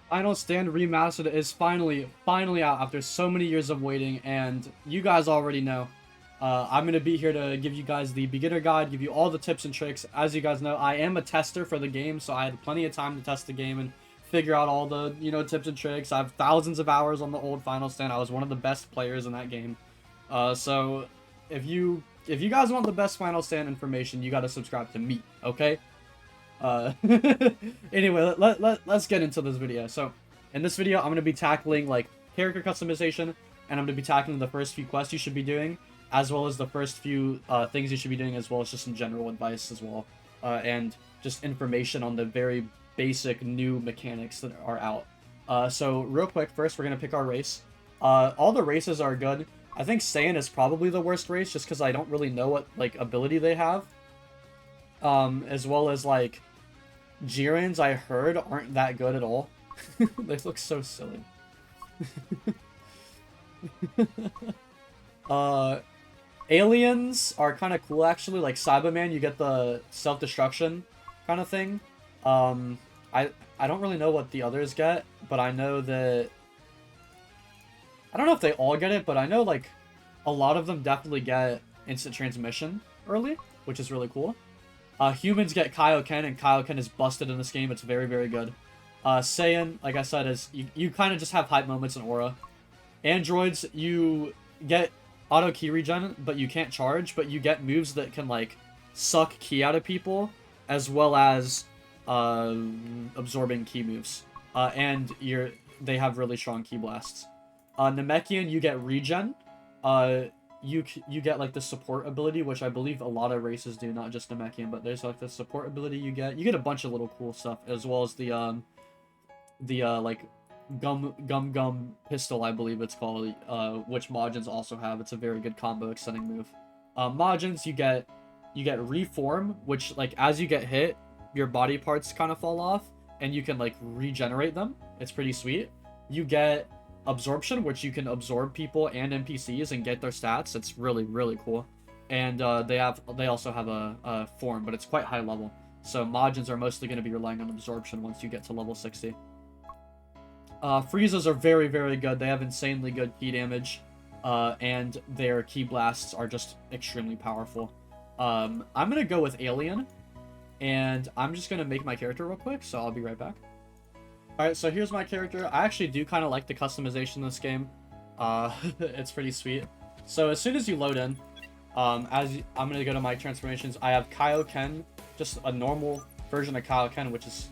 Final Stand Remastered is finally out after so many years of waiting, and you guys already know. I'm going to be here to give you guys the beginner guide, give you all the tips and tricks. As you guys know, I am a tester for the game, so I had plenty of time to test the game and figure out all the, tips and tricks. I have thousands of hours on the old Final Stand. I was one of the best players in that game. So if you guys want the best Final Stand information, you got to subscribe to me, okay? Uh, anyway, let's get into this video. So, in this video, I'm going to be tackling, like, character customization, and I'm going to be tackling the first few quests you should be doing, as well as the first few things you should be doing, as well as just some general advice as well, and just information on the very basic new mechanics that are out. So, real quick, first, we're going to pick our race. All the races are good. I think Saiyan is probably the worst race, just because I don't really know what, like, ability they have. As well as, like, Girens, I heard, aren't that good at all. They look so silly. Aliens are kind of cool, actually. Like, Saibamen, you get the self-destruction kind of thing. I don't really know what the others get, but I know that... I don't know if they all get it, but I know, like, a lot of them definitely get instant transmission early, which is really cool. Humans get Kaioken, and Kaioken is busted in this game. It's very, very good. Saiyan, like I said, is you kind of just have hype moments in Aura. Androids, you get auto key regen, but you can't charge, but you get moves that can, like, suck ki out of people, as well as absorbing ki moves. And they have really strong ki blasts. Namekian, you get regen. You get, like, the support ability, which I believe a lot of races do, not just Namekian, but there's, like, the support ability you get. You get a bunch of little cool stuff, as well as the like, gum pistol, I believe it's called, which Majins also have. It's a very good combo extending move. Majins, you get reform, which, like, as you get hit, your body parts kind of fall off, and you can, like, regenerate them. It's pretty sweet. You get absorption, which you can absorb people and NPCs and get their stats. It's really, really cool. And they also have a form, but it's quite high level. So Majins are mostly going to be relying on absorption once you get to level 60. Friezas are very, very good. They have insanely good ki damage, and their ki blasts are just extremely powerful. I'm going to go with Alien, and I'm just going to make my character real quick, so I'll be right back. Alright, so here's my character. I actually do kind of like the customization in this game. It's pretty sweet. So as soon as you load in, I'm going to go to my transformations. I have Kaioken, just a normal version of Kaioken, which is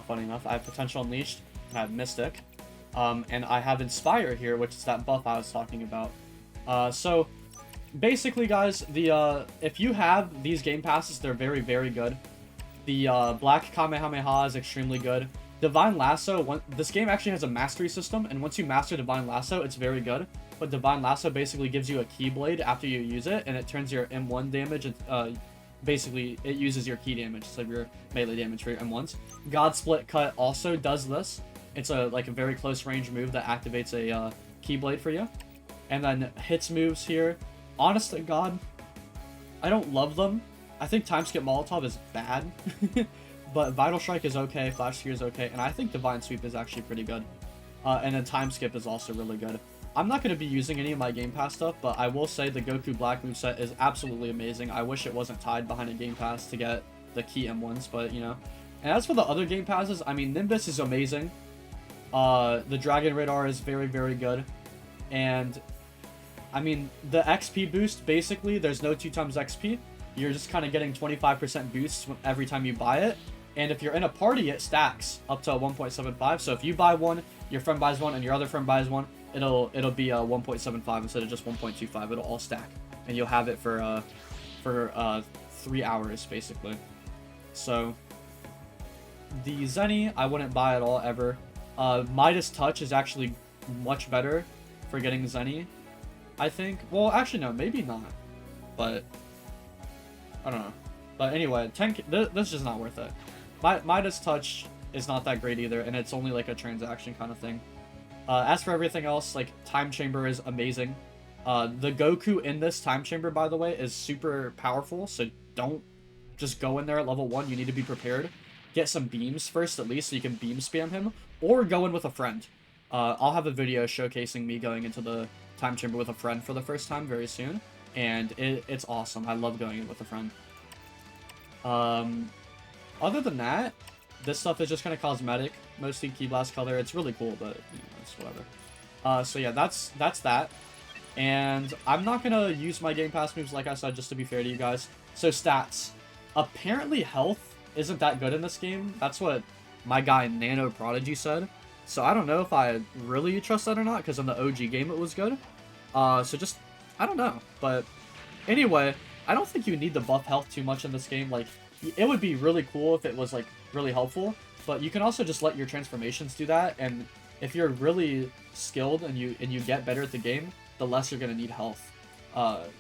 funny enough. I have Potential Unleashed, and I have Mystic. And I have Inspire here, which is that buff I was talking about. So basically, guys, if you have these game passes, they're very, very good. The Black Kamehameha is extremely good. Divine Lasso, this game actually has a mastery system, and once you master Divine Lasso, it's very good. But Divine Lasso basically gives you a Keyblade after you use it, and it turns your M1 damage, and basically it uses your ki damage, so your melee damage for your M1s. God Split Cut also does this. It's a very close range move that activates a Keyblade for you. And then hits moves here. Honest to God, I don't love them. I think Time Skip Molotov is bad. But Vital Strike is okay, Flash Spear is okay, and I think Divine Sweep is actually pretty good. And then Time Skip is also really good. I'm not going to be using any of my Game Pass stuff, but I will say the Goku Black moveset is absolutely amazing. I wish it wasn't tied behind a Game Pass to get the key M1s, but, you know. And as for the other Game Passes, I mean, Nimbus is amazing. The Dragon Radar is very, very good. And, I mean, the XP boost, basically, there's no 2x XP. You're just kind of getting 25% boosts every time you buy it. And if you're in a party, it stacks up to a 1.75. So if you buy one, your friend buys one, and your other friend buys one, it'll be a 1.75 instead of just 1.25. It'll all stack, and you'll have it for 3 hours basically. So the Zeni, I wouldn't buy at all ever. Midas Touch is actually much better for getting Zeni, I think. Well, actually no, maybe not, but I don't know. But anyway, this is just not worth it. Midas Touch is not that great either, and it's only like a transaction kind of thing. As for everything else, like, Time Chamber is amazing. The Goku in this Time Chamber, by the way, is super powerful, so don't just go in there at level 1. You need to be prepared. get some beams first at least, so you can beam spam him, or go in with a friend. I'll have a video showcasing me going into the time chamber with a friend for the first time very soon, and it's awesome. I love going in with a friend. Other than that, this stuff is just kind of cosmetic, mostly Ki Blast color. It's really cool, but you know, it's whatever. So yeah, that's that. And I'm not gonna use my Game Pass moves, like I said, just to be fair to you guys. So stats. Apparently health isn't that good in this game. That's what my guy Nano Prodigy said. So I don't know if I really trust that or not, because in the OG game it was good. So just, I don't know. But anyway, I don't think you need to buff health too much in this game. Like, it would be really cool if it was, like, really helpful. But you can also just let your transformations do that. And if you're really skilled and you get better at the game, the less you're going to need health.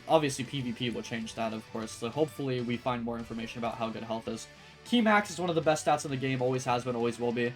Obviously, PvP will change that, of course. So hopefully we find more information about how good health is. Ki Max is one of the best stats in the game. Always has been, always will be.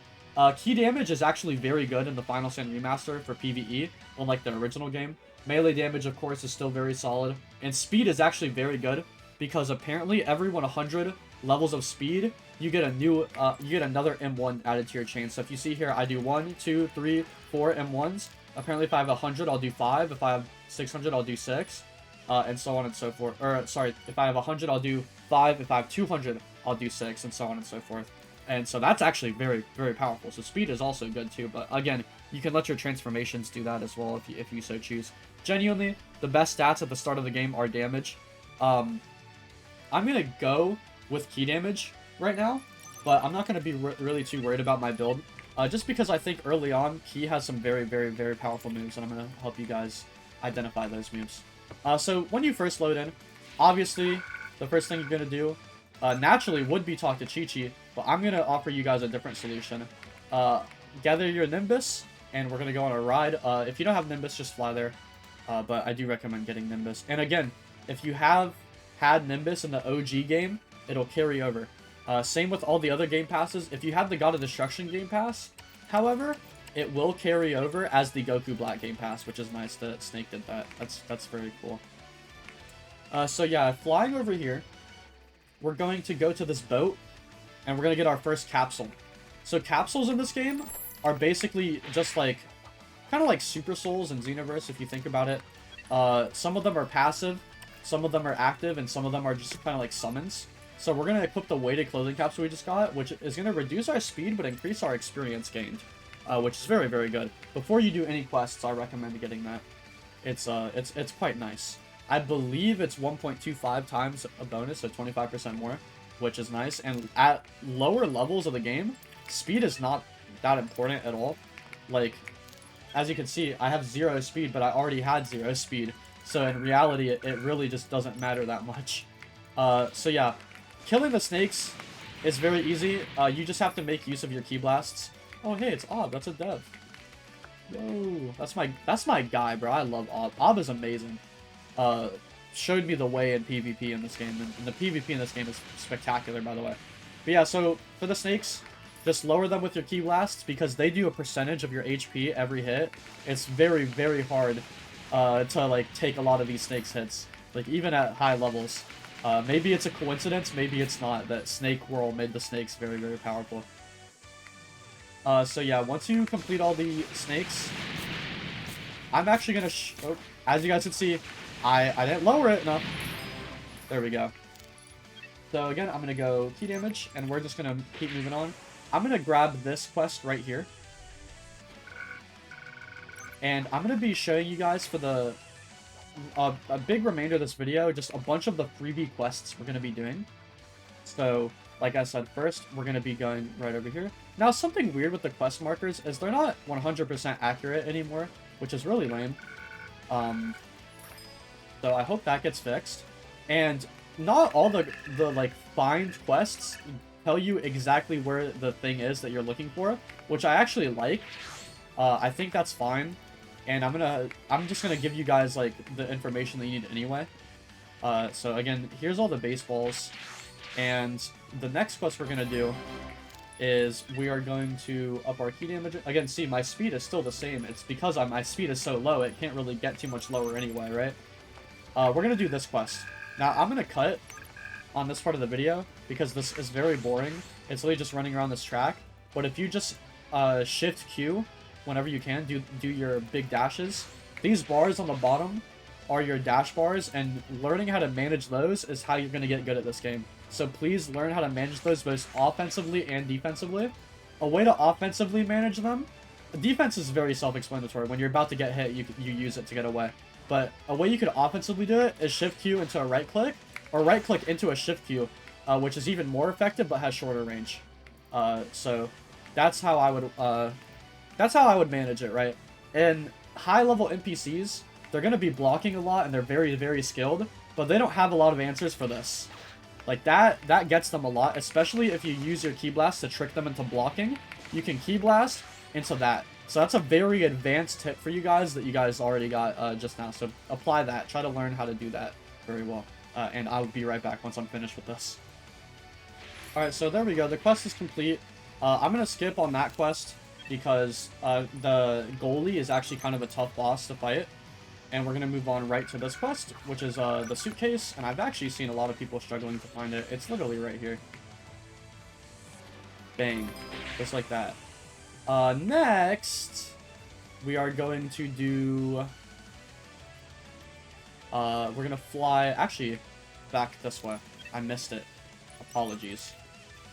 Ki damage is actually very good in the Final Stand Remaster for PvE, unlike the original game. Melee damage, of course, is still very solid. And speed is actually very good, because apparently every 100 levels of speed, you get another M1 added to your chain. So if you see here, I do 1, 2, 3, 4 M1s. Apparently if I have 100, I'll do 5. If I have 600, I'll do 6. And so on and so forth. Or, sorry, if I have 100, I'll do 5. If I have 200, I'll do 6, and so on and so forth. And so that's actually very, very powerful. So speed is also good too. But again, you can let your transformations do that as well if you so choose. Genuinely, the best stats at the start of the game are damage. I'm going to go with Ki damage right now, but I'm not going to be really too worried about my build. Just because I think early on, Ki has some very, very, very powerful moves, and I'm going to help you guys identify those moves. So when you first load in, obviously, the first thing you're going to do, naturally, would be talk to Chi-Chi, but I'm going to offer you guys a different solution. Gather your Nimbus, and we're going to go on a ride. If you don't have Nimbus, just fly there. But I do recommend getting Nimbus. And again, if you have had Nimbus in the OG game, it'll carry over. Same with all the other game passes. If you have the God of Destruction game pass, however, it will carry over as the Goku Black game pass, which is nice that Snake did that. That's very cool. So yeah, flying over here, we're going to go to this boat, and we're going to get our first capsule. So capsules in this game are basically just like, kind of like Super Souls in Xenoverse, if you think about it. Some of them are passive, some of them are active, and some of them are just kind of like summons. So we're going to equip the weighted clothing capsule we just got, which is going to reduce our speed but increase our experience gained, which is very, very good. Before you do any quests, I recommend getting that. It's quite nice. I believe it's 1.25 times a bonus, so 25% more, which is nice. And at lower levels of the game, speed is not that important at all. Like, as you can see, I have 0 speed, but I already had 0 speed. So in reality, it really just doesn't matter that much. So yeah, killing the snakes is very easy. You just have to make use of your Ki Blasts. Oh, hey, it's Ob. That's a dev. Yo, that's my guy, bro. I love Ob. Ob is amazing. Showed me the way in PvP in this game, and the PvP in this game is spectacular, by the way. But yeah, so for the snakes, just lower them with your Ki Blasts, because they do a percentage of your HP every hit. It's very, very hard to, like, take a lot of these snakes hits, like, even at high levels. Maybe it's a coincidence, maybe it's not, that Snake Whirl made the snakes very, very powerful. So yeah, once you complete all the snakes, I'm actually gonna as you guys can see, I didn't lower it enough. There we go. So again, I'm gonna go Ki damage, and we're just gonna keep moving on. I'm gonna grab this quest right here, and I'm gonna be showing you guys for the a big remainder of this video, just a bunch of the freebie quests we're gonna be doing. So, like I said, first we're gonna be going right over here. Now, something weird with the quest markers is they're not 100% accurate anymore, which is really lame. So I hope that gets fixed. And not all the like find quests tell you exactly where the thing is that you're looking for, which I actually like. I think that's fine, and I'm just gonna give you guys like the information that you need anyway. So again, here's all the baseballs, and the next quest we're gonna do is we are going to up our Ki damage. Again, see, my speed is still the same. It's because my speed is so low, it can't really get too much lower anyway, right? We're gonna do this quest. Now, I'm gonna cut on this part of the video because this is very boring. It's literally just running around this track. But if you just shift Q whenever you can, do your big dashes. These bars on the bottom are your dash bars, and learning how to manage those is how you're going to get good at this game. So please learn how to manage those both offensively and defensively. A way to offensively manage them, defense is very self-explanatory. When you're about to get hit, you use it to get away. But a way you could offensively do it is shift Q into a right click, or right click into a shift Q, which is even more effective but has shorter range. So that's how I would manage it, right? And high level NPCs, they're going to be blocking a lot and they're very, very skilled, but they don't have a lot of answers for this. Like that gets them a lot, especially if you use your Ki Blast to trick them into blocking. You can Ki Blast into that. So that's a very advanced tip for you guys that you guys already got just now. So apply that. Try to learn how to do that very well. And I'll be right back once I'm finished with this. Alright, so there we go. The quest is complete. I'm going to skip on that quest because the goalie is actually kind of a tough boss to fight. And we're going to move on right to this quest, which is the Suitcase. And I've actually seen a lot of people struggling to find it. It's literally right here. Bang. Just like that. Next, we are going to do... we're going to fly... Actually, back this way. I missed it. Apologies.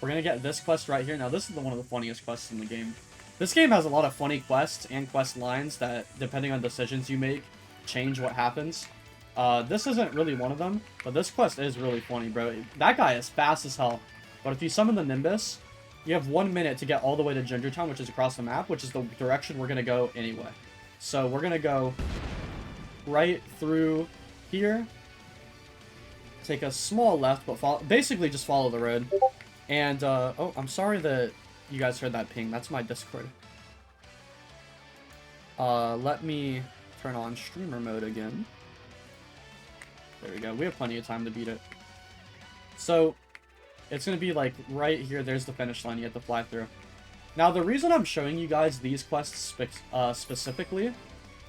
We're going to get this quest right here. Now, this is one of the funniest quests in the game. This game has a lot of funny quests and quest lines that, depending on decisions you make, change what happens. This isn't really one of them, but this quest is really funny, bro. That guy is fast as hell. But if you summon the Nimbus, you have 1 minute to get all the way to Gingertown, which is across the map, which is the direction we're going to go anyway. So we're going to go right through here, take a small left, but basically just follow the road. And, oh, I'm sorry that you guys heard that ping. That's my Discord. Let me turn on streamer mode again. There we go. We have plenty of time to beat it. So, it's going to be like right here. There's the finish line you have to fly through. Now, the reason I'm showing you guys these quests specifically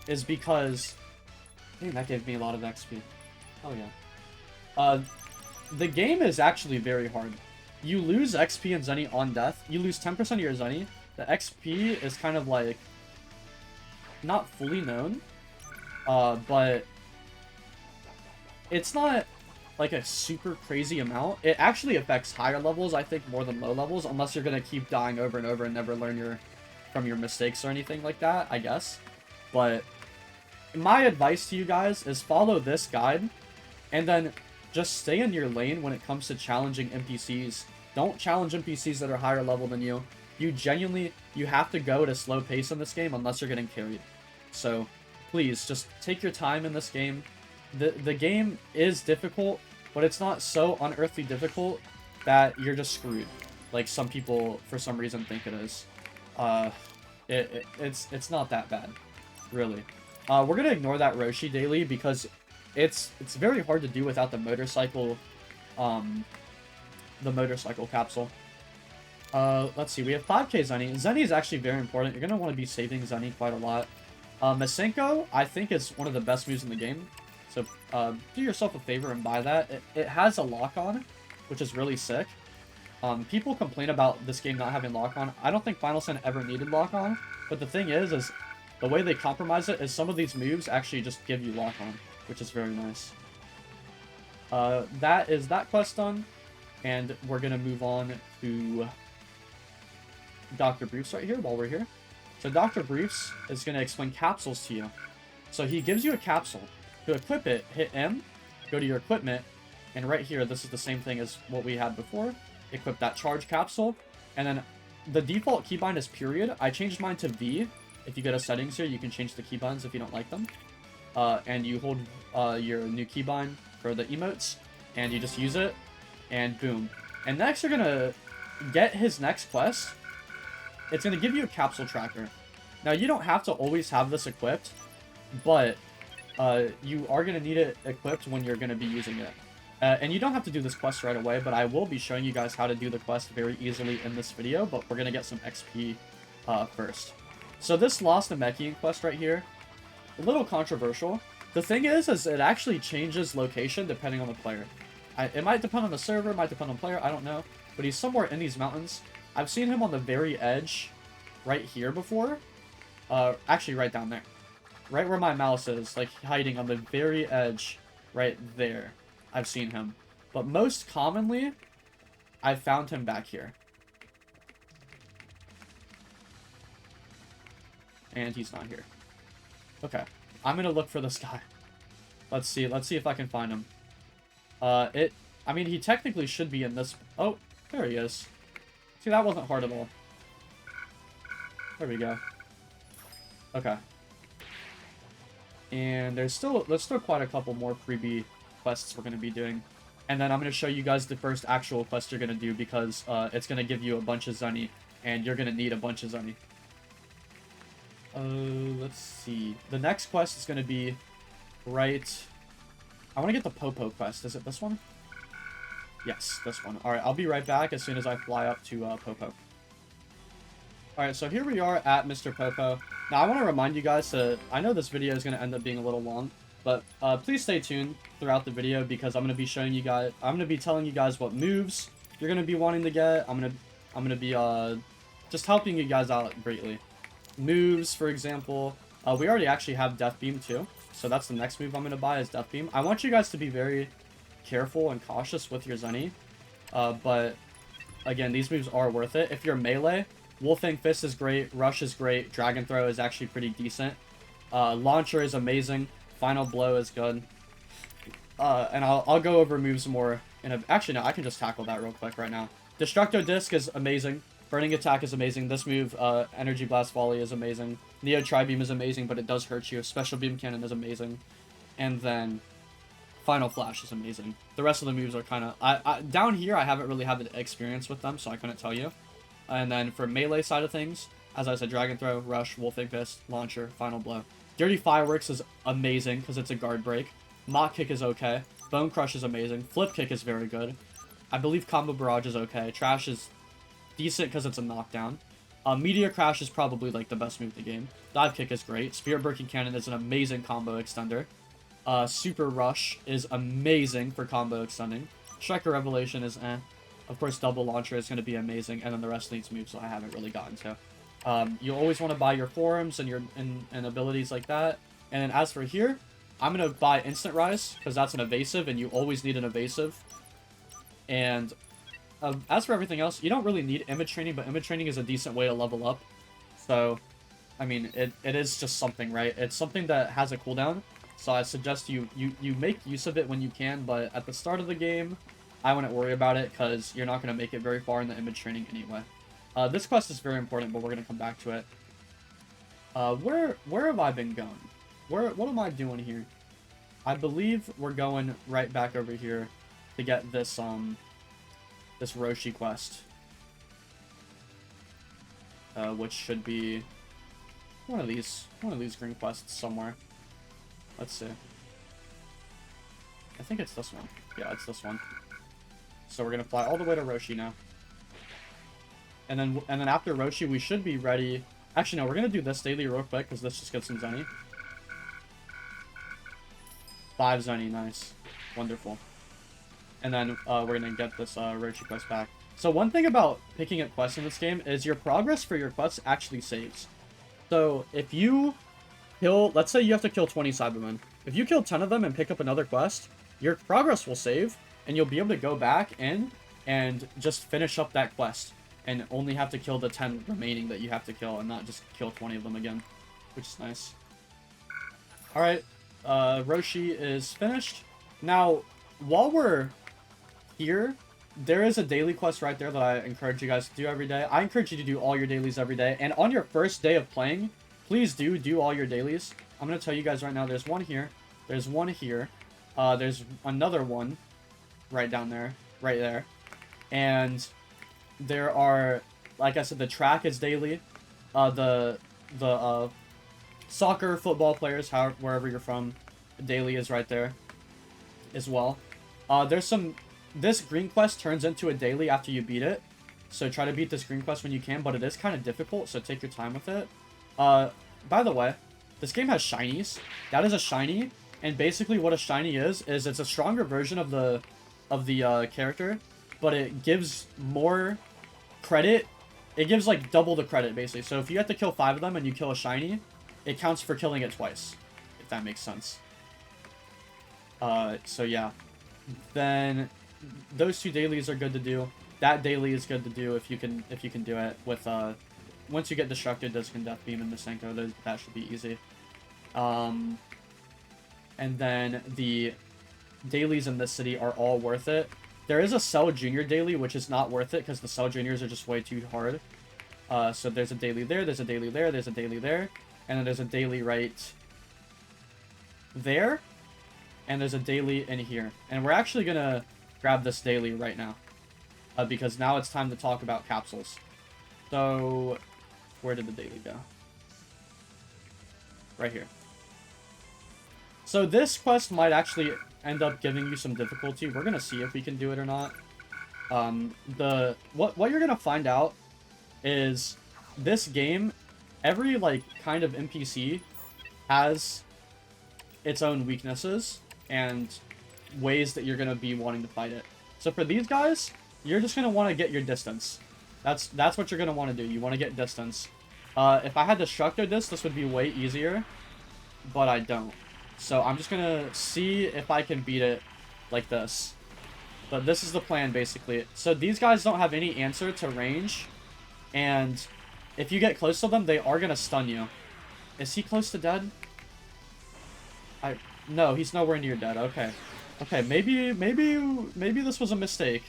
is because... Dang, that gave me a lot of XP. Oh, yeah. The game is actually very hard. You lose XP and Zeni on death. You lose 10% of your Zeni. The XP is kind of like... not fully known. But... it's not like a super crazy amount. It actually affects higher levels, I think, more than low levels, unless you're going to keep dying over and over and never learn from your mistakes or anything like that, I guess. But my advice to you guys is follow this guide, and then just stay in your lane when it comes to challenging NPCs. Don't challenge NPCs that are higher level than you. You have to go at a slow pace in this game unless you're getting carried. So, please, just take your time in this game. The game is difficult, but it's not so unearthly difficult that you're just screwed, like some people for some reason think it is. It's not that bad, really. We're gonna ignore that Roshi daily because it's very hard to do without the motorcycle capsule. Let's see, we have 5k Zeni. Zeni is actually very important. You're gonna want to be saving Zeni quite a lot. Masenko, I think, is one of the best moves in the game. So, do yourself a favor and buy that. It has a lock-on, which is really sick. People complain about this game not having lock-on. I don't think Final Sin ever needed lock-on, but the thing is the way they compromise it is some of these moves actually just give you lock-on, which is very nice. That is that quest done, and we're gonna move on to Dr. Briefs right here while we're here. So Dr. Briefs is gonna explain capsules to you. So he gives you a capsule. To equip it, hit M, go to your equipment, and right here, this is the same thing as what we had before. Equip that charge capsule, and then the default keybind is period. I changed mine to V. If you go to settings here, you can change the keybinds if you don't like them. And you hold your new keybind for the emotes, and you just use it, and boom. And next, you're gonna get his next quest. It's gonna give you a capsule tracker. Now, you don't have to always have this equipped, but you are going to need it equipped when you're going to be using it. And you don't have to do this quest right away, but I will be showing you guys how to do the quest very easily in this video, but we're going to get some XP first. So this Lost Namekian quest right here, a little controversial. The thing is it actually changes location depending on the player. It might depend on the server, it might depend on player, I don't know. But he's somewhere in these mountains. I've seen him on the very edge right here before. Actually, right down there. Right where my mouse is, like, hiding on the very edge right there. I've seen him. But most commonly, I've found him back here. And he's not here. Okay. I'm gonna look for this guy. Let's see if I can find him. I mean, he technically should be in this... Oh, there he is. See, that wasn't hard at all. There we go. Okay. And there's still quite a couple more freebie quests we're going to be doing. And then I'm going to show you guys the first actual quest you're going to do because it's going to give you a bunch of Zeni, and you're going to need a bunch of Zeni. Let's see. The next quest is going to be right... I want to get the Popo quest. Is it this one? Yes, this one. Alright, I'll be right back as soon as I fly up to Popo. Alright, so here we are at Mr. Popo. Now, I want to remind you guys to... I know this video is going to end up being a little long, but please stay tuned throughout the video because I'm going to be showing you guys... I'm going to be telling you guys what moves you're going to be wanting to get. I'm going to be just helping you guys out greatly. Moves, for example. We already actually have Death Beam, too. So that's the next move I'm going to buy is Death Beam. I want you guys to be very careful and cautious with your Zeni. But, again, these moves are worth it. If you're melee, Wolfang Fist is great. Rush is great. Dragon Throw is actually pretty decent. Launcher is amazing. Final Blow is good. And I'll go over moves more in a... Actually, no, I can just tackle that real quick right now. Destructo Disc is amazing. Burning Attack is amazing. This move, Energy Blast Volley, is amazing. Neo Tri-Beam is amazing, but it does hurt you. Special Beam Cannon is amazing. And then Final Flash is amazing. The rest of the moves are kind of... down here, I haven't really had the experience with them, so I couldn't tell you. And then for melee side of things, as I said, Dragon Throw, Rush, Wolfang Fist, Launcher, Final Blow. Dirty Fireworks is amazing because it's a guard break. Mach Kick is okay. Bone Crush is amazing. Flip Kick is very good. I believe Combo Barrage is okay. Trash is decent because it's a knockdown. Meteor Crash is probably like the best move in the game. Dive Kick is great. Spirit Breaking Cannon is an amazing combo extender. Super Rush is amazing for combo extending. Striker Revelation is eh. Of course, Double Launcher is going to be amazing, and then the rest of these moves I haven't really gotten to. You always want to buy your forms and your and abilities like that. And then as for here, I'm going to buy Instant Rise, because that's an evasive, and you always need an evasive. And as for everything else, you don't really need Image Training, but Image Training is a decent way to level up. So, I mean, it is just something, right? It's something that has a cooldown, so I suggest you make use of it when you can, but at the start of the game, I wouldn't worry about it, because you're not going to make it very far in the Image Training anyway. This quest is very important, but we're going to come back to it. Where have I been going? What am I doing here? I believe we're going right back over here to get this, this Roshi quest. Which should be one of these green quests somewhere. Let's see. I think it's this one. Yeah, it's this one. So we're gonna fly all the way to Roshi now. And then after Roshi, we should be ready. Actually, no, we're gonna do this daily real quick because this just gets some Zeni. 5 Zeni, nice, wonderful. And then we're gonna get this Roshi quest back. So one thing about picking up quests in this game is your progress for your quests actually saves. So if you kill, let's say you have to kill 20 Saibamen. If you kill 10 of them and pick up another quest, your progress will save, and you'll be able to go back in and just finish up that quest, and only have to kill the 10 remaining that you have to kill, and not just kill 20 of them again, which is nice. Alright, Roshi is finished. Now, while we're here, there is a daily quest right there that I encourage you guys to do every day. I encourage you to do all your dailies every day, and on your first day of playing, please do all your dailies. I'm going to tell you guys right now, there's one here, there's one here, there's another one right down there, right there, and there are, like I said, the track is daily, the soccer, football players, wherever you're from, daily is right there as well. This green quest turns into a daily after you beat it, so try to beat this green quest when you can, but it is kind of difficult, so take your time with it. By the way, this game has shinies. That is a shiny, and basically what a shiny is it's a stronger version of the of the character, but it gives more credit. It gives like double the credit basically. So if you have to kill 5 of them and you kill a shiny, it counts for killing it twice, if that makes sense. So yeah, then those 2 dailies are good to do. That daily is good to do if you can do it with once you get Destructed, Disc and Death Beam and Masenko, that should be easy. And then the dailies in this city are all worth it. There is a Cell Junior daily, which is not worth it because the Cell Juniors are just way too hard. So there's a daily there, there's a daily there, there's a daily there, and then there's a daily right there, and there's a daily in here. And we're actually gonna grab this daily right now, because now it's time to talk about capsules. So, where did the daily go? Right here. So this quest might actually end up giving you some difficulty. We're gonna see if we can do it or not. What you're gonna find out is this game, every like kind of NPC has its own weaknesses and ways that you're gonna be wanting to fight it. So for these guys, you're just gonna want to get your distance. That's what you're gonna want to do. You want to get distance. If I had Destructo this would be way easier, but I don't. So I'm just gonna see if I can beat it like this. But this is the plan, basically. So these guys don't have any answer to range, and if you get close to them, they are gonna stun you. Is he close to dead? No, he's nowhere near dead. Okay. Okay, maybe this was a mistake.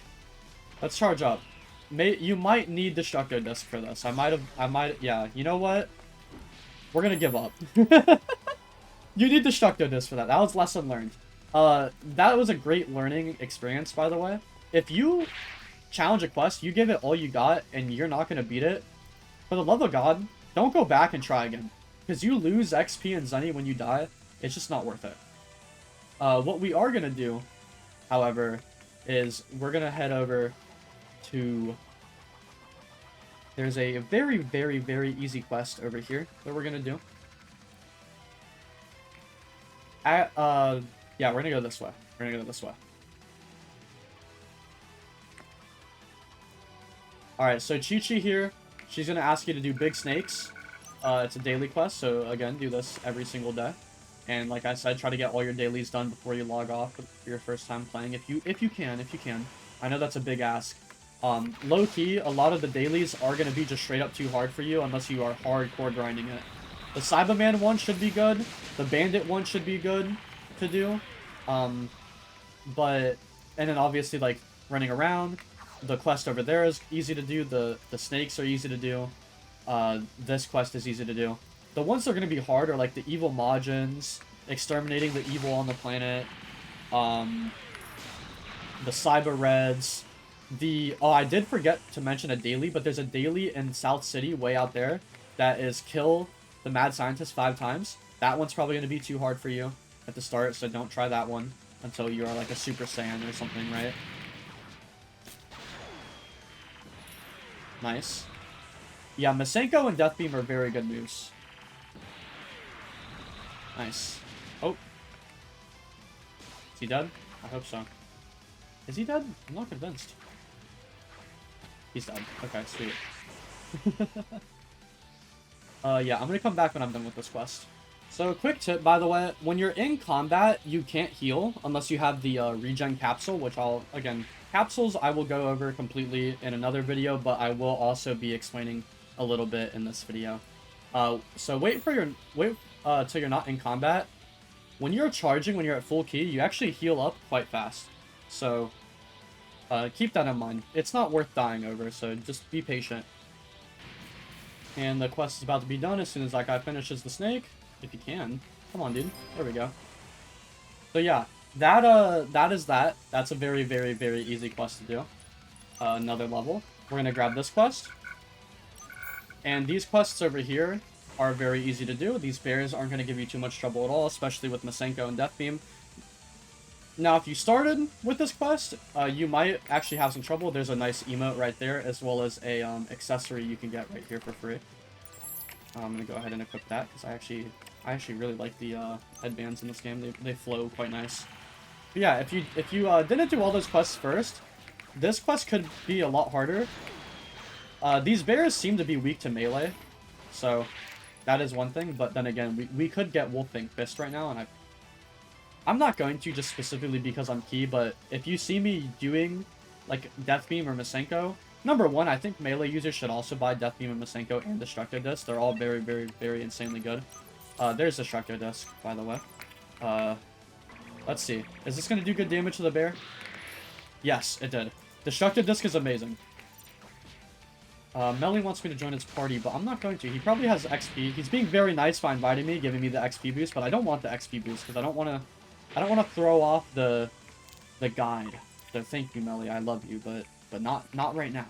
Let's charge up. You might need Destructo Disc for this. Yeah, you know what? We're gonna give up. You need Destructo Disc for that. That was lesson learned. That was a great learning experience, by the way. If you challenge a quest, you give it all you got, and you're not gonna beat it, for the love of God, don't go back and try again. Because you lose XP and Zeni when you die, it's just not worth it. What we are gonna do, however, is we're gonna head over to... There's a very, very, very easy quest over here that we're gonna do. Yeah, we're gonna go this way. We're gonna go this way. Alright, so Chi-Chi here, she's gonna ask you to do big snakes. It's a daily quest, so again, do this every single day. And like I said, try to get all your dailies done before you log off for your first time playing, if you can. I know that's a big ask. Low-key, a lot of the dailies are gonna be just straight up too hard for you unless you are hardcore grinding it. The Saibamen one should be good. The bandit one should be good to do. And then obviously like running around. The quest over there is easy to do. The snakes are easy to do. This quest is easy to do. The ones that are going to be hard are like the evil Majins, exterminating the evil on the planet, the Cyber Reds, oh, I did forget to mention a daily, but there's a daily in South City way out there that is kill the Mad Scientist 5 times. That one's probably going to be too hard for you at the start, so don't try that one until you are like a Super Saiyan or something, right? Nice. Yeah, Masenko and Death Beam are very good moves. Nice. Oh. Is he dead? I hope so. Is he dead? I'm not convinced. He's dead. Okay, sweet. Yeah, I'm gonna come back when I'm done with this quest. So, quick tip, by the way, when you're in combat, you can't heal unless you have the regen capsule, which again, capsules I will go over completely in another video, but I will also be explaining a little bit in this video. So wait till you're not in combat. When you're charging, when you're at full key, you actually heal up quite fast. So, keep that in mind. It's not worth dying over, so just be patient. And the quest is about to be done as soon as that guy finishes the snake. If you can. Come on, dude. There we go. So yeah, that is that. That's a very, very, very easy quest to do. Another level. We're gonna grab this quest. And these quests over here are very easy to do. These bears aren't gonna give you too much trouble at all, especially with Masenko and Death Beam. Now, if you started with this quest, you might actually have some trouble. There's a nice emote right there, as well as a accessory you can get right here for free. I'm gonna go ahead and equip that because I actually really like the headbands in this game. They flow quite nice. But yeah, if you didn't do all those quests first, this quest could be a lot harder. These bears seem to be weak to melee, so that is one thing. But then again, we could get Wolfang Fist right now, and I'm not going to just specifically because I'm key. But if you see me doing like Death Beam or Masenko, number one, I think melee users should also buy Death Beam and Masenko and Destructo Disc. They're all very, very, very insanely good. There's Destructo Disc, by the way. Let's see. Is this going to do good damage to the bear? Yes, it did. Destructo Disc is amazing. Melly wants me to join his party, but I'm not going to. He probably has XP. He's being very nice by inviting me, giving me the XP boost, but I don't want the XP boost because I don't want to throw off the guide. So thank you, Melly. I love you, but not right now.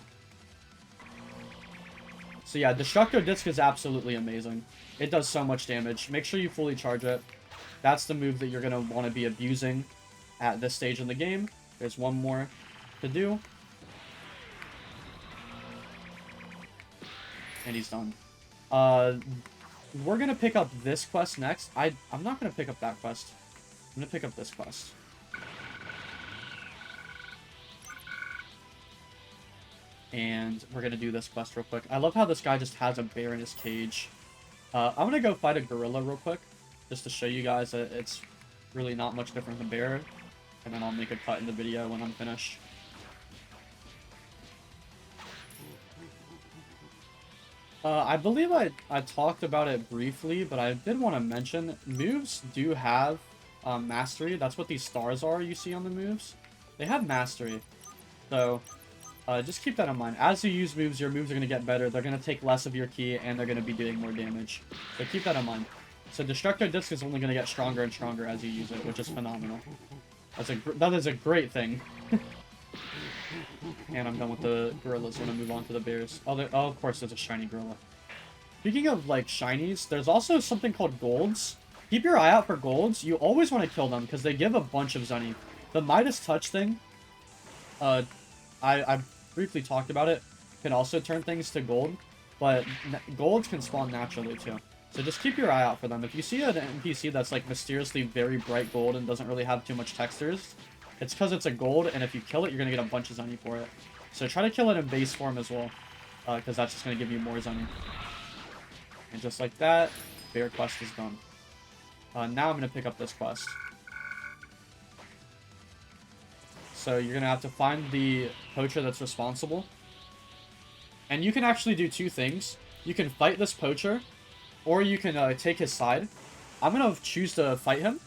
So yeah, Destructo Disc is absolutely amazing. It does so much damage. Make sure you fully charge it. That's the move that you're going to want to be abusing at this stage in the game. There's one more to do. And he's done. We're going to pick up this quest next. I'm not going to pick up that quest. I'm going to pick up this quest. And we're going to do this quest real quick. I love how this guy just has a bear in his cage. I'm going to go fight a gorilla real quick. Just to show you guys that it's really not much different than bear. And then I'll make a cut in the video when I'm finished. I believe I talked about it briefly, but I did want to mention moves do have mastery. That's what these stars are you see on the moves. They have mastery. So just keep that in mind. As you use moves, your moves are going to get better. They're going to take less of your ki, and they're going to be doing more damage. So keep that in mind. So Destructo Disc is only going to get stronger and stronger as you use it, which is phenomenal. That is a great thing. And I'm done with the gorillas. I'm going to move on to the bears. Oh, of course, there's a shiny gorilla. Speaking of, like, shinies, there's also something called golds. Keep your eye out for golds. You always want to kill them, because they give a bunch of Zeni. The Midas Touch thing, I briefly talked about it, can also turn things to gold, but golds can spawn naturally, too. So just keep your eye out for them. If you see an NPC that's, like, mysteriously very bright gold and doesn't really have too much textures, it's because it's a gold, and if you kill it, you're going to get a bunch of Zeni for it. So try to kill it in base form as well, because that's just going to give you more Zeni. And just like that, bear quest is done. Now I'm going to pick up this quest. So you're going to have to find the poacher that's responsible. And you can actually do two things. You can fight this poacher, or you can take his side. I'm going to choose to fight him.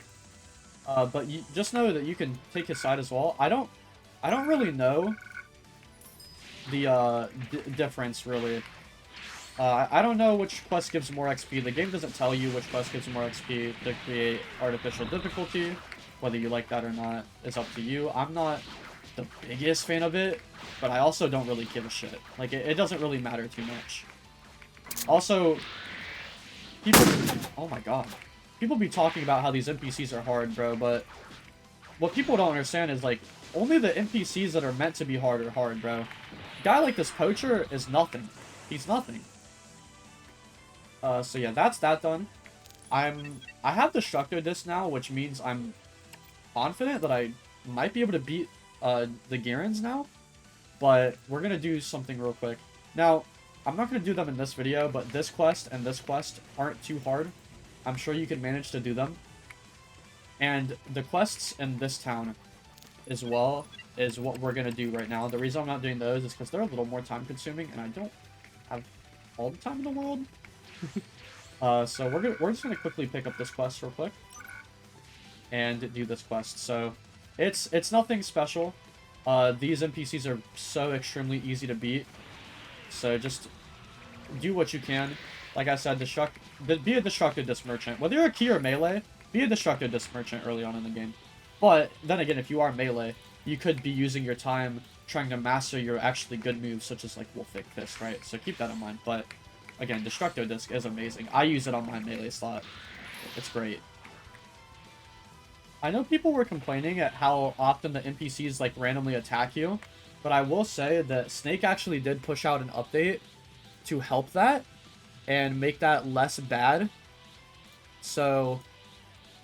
But you just know that you can take his side as well. I don't really know the difference, really. I don't know which quest gives more XP. The game doesn't tell you which quest gives more XP to create artificial difficulty. Whether you like that or not is up to you. I'm not the biggest fan of it, but I also don't really give a shit. Like, it doesn't really matter too much. Also, people... Oh my god. People be talking about how these NPCs are hard, bro, but what people don't understand is, like, only the NPCs that are meant to be hard are hard, bro. A guy like this Poacher is nothing. He's nothing. So yeah, that's that done. I have Destructo Disc now, which means I'm confident that I might be able to beat the Girens now, but we're gonna do something real quick. Now, I'm not gonna do them in this video, but this quest and this quest aren't too hard. I'm sure you can manage to do them. And the quests in this town as well is what we're going to do right now. The reason I'm not doing those is because they're a little more time consuming and I don't have all the time in the world. So we're just going to quickly pick up this quest real quick and do this quest. So it's nothing special. These NPCs are so extremely easy to beat. So just do what you can. Like I said, be a Destructo Disc merchant. Whether you're a key or melee, be a Destructo Disc merchant early on in the game. But then again, if you are melee, you could be using your time trying to master your actually good moves, such as like Wolfang Fist, right? So keep that in mind. But again, Destructo Disc is amazing. I use it on my melee slot. It's great. I know people were complaining at how often the NPCs like randomly attack you, but I will say that Snake actually did push out an update to help that and make that less bad. So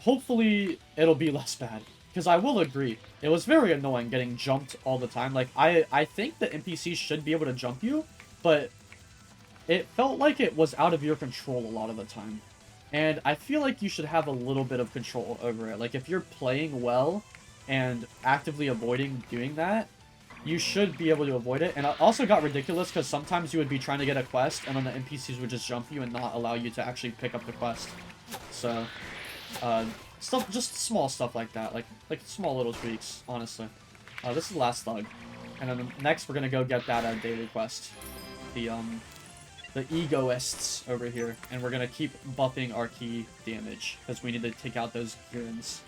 hopefully it'll be less bad. because I will agree, it was very annoying getting jumped all the time. Like, I think the NPCs should be able to jump you, but it felt like it was out of your control a lot of the time. And I feel like you should have a little bit of control over it. Like, if you're playing well and actively avoiding doing that, you should be able to avoid it. And it also got ridiculous because sometimes you would be trying to get a quest and then the NPCs would just jump you and not allow you to actually pick up the quest. So, stuff, just small stuff like that. Like small little tweaks, honestly. This is the last thug. And then next we're gonna go get that daily quest. The egoists over here. And we're gonna keep buffing our key damage because we need to take out those Girens.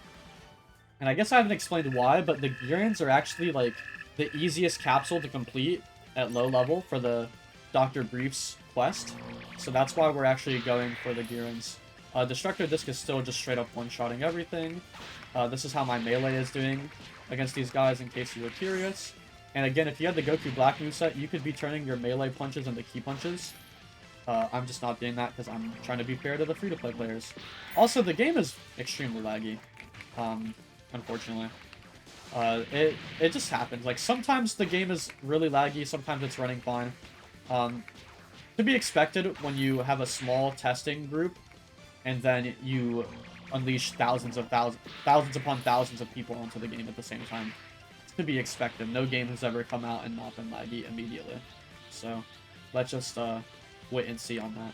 And I guess I haven't explained why, but the Girens are actually, like, the easiest capsule to complete at low level for the Dr. Brief's quest. So that's why we're actually going for the Girens. Destructo Disc is still just straight up one-shotting everything. This is how my melee is doing against these guys, in case you were curious. And again, if you had the Goku Black moveset, you could be turning your melee punches into key punches. I'm just not doing that because I'm trying to be fair to the free-to-play players. Also, the game is extremely laggy, unfortunately. It just happens. Like, sometimes the game is really laggy, sometimes it's running fine. To be expected when you have a small testing group, and then you unleash thousands upon thousands of people onto the game at the same time. It's to be expected. No game has ever come out and not been laggy immediately. So, let's just, wait and see on that.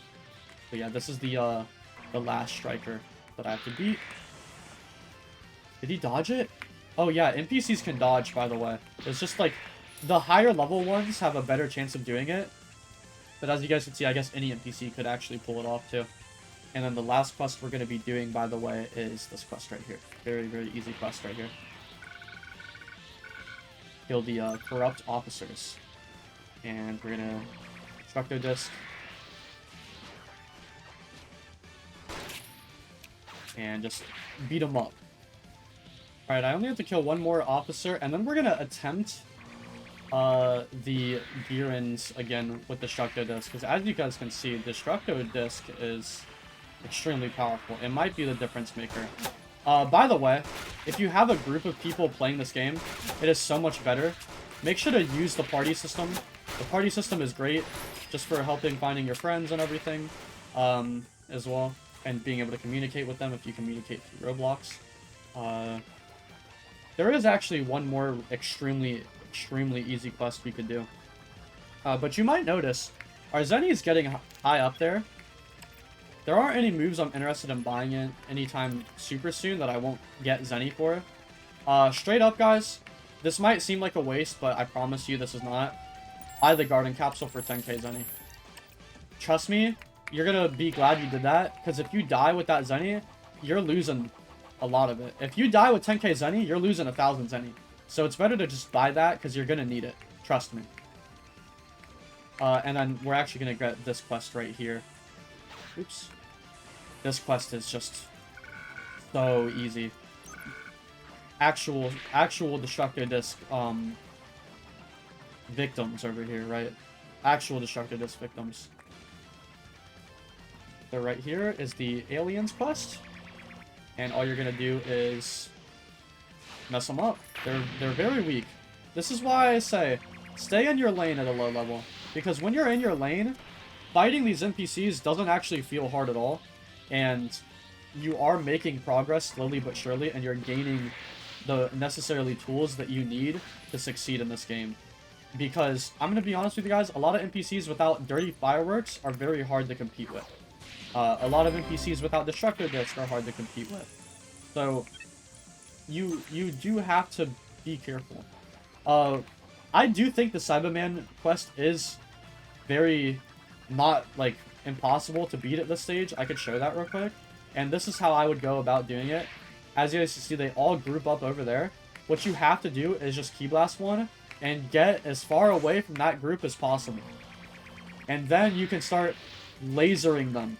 But yeah, this is the last striker that I have to beat. Did he dodge it? Oh yeah, NPCs can dodge, by the way. It's just like, the higher level ones have a better chance of doing it. But as you guys can see, I guess any NPC could actually pull it off too. And then the last quest we're going to be doing, by the way, is this quest right here. Very, very easy quest right here. Kill the corrupt officers. And we're going to Destructo Disc. And just beat them up. Alright, I only have to kill one more officer, and then we're going to attempt the Girens again with Destructo Disc. Because as you guys can see, Destructo Disc is extremely powerful. It might be the difference maker. By the way, if you have a group of people playing this game, it is so much better. Make sure to use the party system. The party system is great just for helping finding your friends and everything as well. And being able to communicate with them if you communicate through Roblox. There is actually one more extremely easy quest we could do. But you might notice, our Zeni is getting high up there. There aren't any moves I'm interested in buying in anytime super soon that I won't get Zeni for. Straight up, guys, this might seem like a waste, but I promise you this is not. Buy the Garden Capsule for 10k Zeni. Trust me, you're gonna be glad you did that, because if you die with that Zeni, you're losing a lot of it. If you die with 10k Zeni, you're losing 1,000 Zeni. So it's better to just buy that, because you're gonna need it. Trust me. And then we're actually gonna get this quest right here. Oops. This quest is just so easy. Actual Destructo Disc victims over here, right? Actual Destructo Disc victims. So right here is the aliens quest, and all you're gonna do is mess them up. They're very weak. This is why I say stay in your lane at a low level, because when you're in your lane, fighting these NPCs doesn't actually feel hard at all, and you are making progress slowly but surely, and you're gaining the necessary tools that you need to succeed in this game. Because I'm gonna be honest with you guys, a lot of NPCs without dirty fireworks are very hard to compete with. A lot of NPCs without Destructo Disc are hard to compete with. So, you do have to be careful. I do think the Saibamen quest is very not, like, impossible to beat at this stage. I could show that real quick. And this is how I would go about doing it. As you guys can see, they all group up over there. What you have to do is just Key Blast one and get as far away from that group as possible. And then you can start lasering them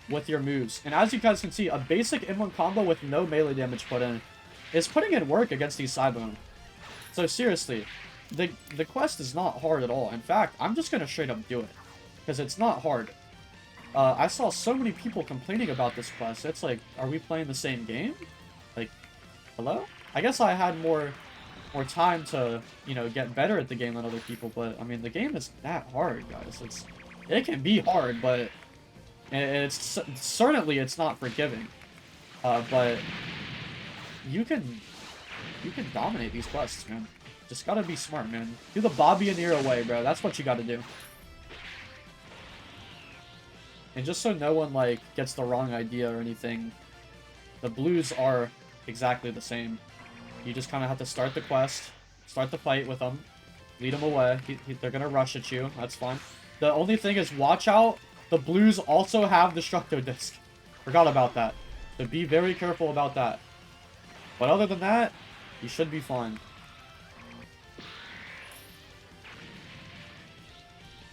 with your moves. And as you guys can see, a basic in-one combo with no melee damage put in is putting in work against these saibamen. So seriously, the quest is not hard at all. In fact, I'm just going to straight up do it. Because it's not hard. I saw so many people complaining about this quest. It's like, are we playing the same game? Like, hello? I guess I had more time to, you know, get better at the game than other people, but I mean, the game is that hard, guys. It can be hard, but it's certainly it's not forgiving. But you can dominate these quests, man. Just gotta be smart, man. Do the Bobby and Anera way, bro. That's what you gotta do. And just so no one, like, gets the wrong idea or anything, the blues are exactly the same. You just kind of have to start the quest, start the fight with them, lead them away. They're gonna rush at you. That's fine. The only thing is, watch out. The blues also have the Destructo Disc. Forgot about that. So be very careful about that. But other than that, you should be fine.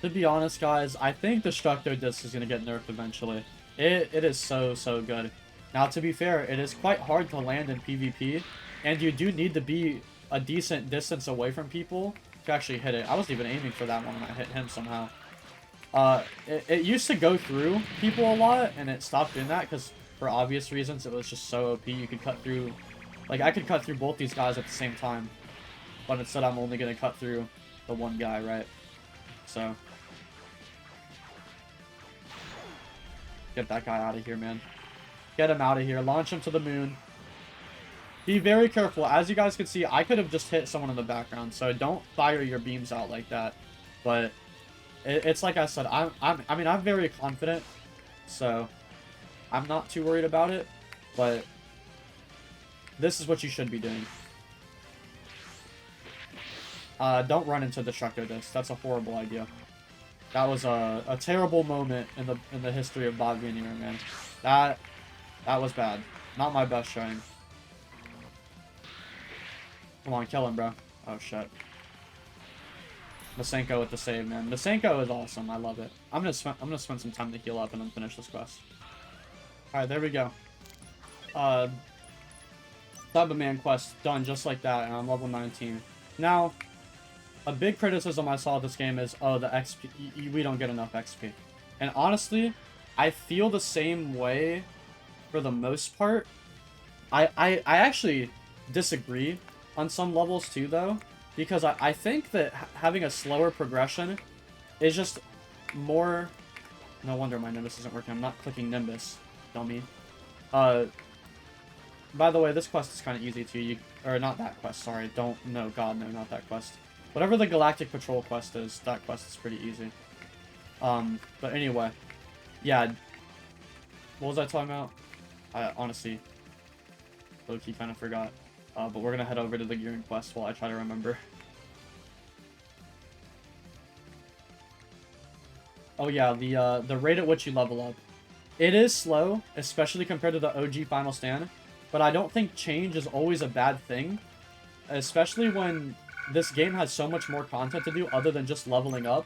To be honest, guys, I think the Destructo Disc is going to get nerfed eventually. It is so good. Now, to be fair, it is quite hard to land in PvP, and you do need to be a decent distance away from people to actually hit it. I wasn't even aiming for that one, and I hit him somehow. It used to go through people a lot, and it stopped doing that because, for obvious reasons, it was just so OP. You could cut through... Like, I could cut through both these guys at the same time, but instead I'm only going to cut through the one guy, right? So... Get that guy out of here, man. Get him out of here. Launch him to the moon. Be very careful. As you guys can see, I could have just hit someone in the background, so don't fire your beams out like that. But it's like I said, I mean, I'm very confident, so I'm not too worried about it. But this is what you should be doing. Don't run into the Destructo Disc. That's a horrible idea. That was a terrible moment in the history of Bobby and Giren, man. That was bad. Not my best showing. Come on, kill him, bro. Oh shit. Masenko with the save, man. Masenko is awesome. I love it. I'm gonna spend some time to heal up and then finish this quest. All right, there we go. Saibamen quest done just like that, and I'm level 19. Now, a big criticism I saw of this game is, oh, the XP, we don't get enough XP. And honestly, I feel the same way for the most part. I actually disagree on some levels too, though, because I think that having a slower progression is just more... No wonder my Nimbus isn't working. I'm not clicking Nimbus, dummy. By the way, this quest is kind of easy too. Or not that quest, sorry. God, no, not that quest. Whatever the Galactic Patrol quest is, that quest is pretty easy. But anyway, yeah. What was I talking about? I honestly, low-key kind of forgot. But we're gonna head over to the Giren quest while I try to remember. Oh yeah, the rate at which you level up. It is slow, especially compared to the OG Final Stand. But I don't think change is always a bad thing, especially when this game has so much more content to do other than just leveling up.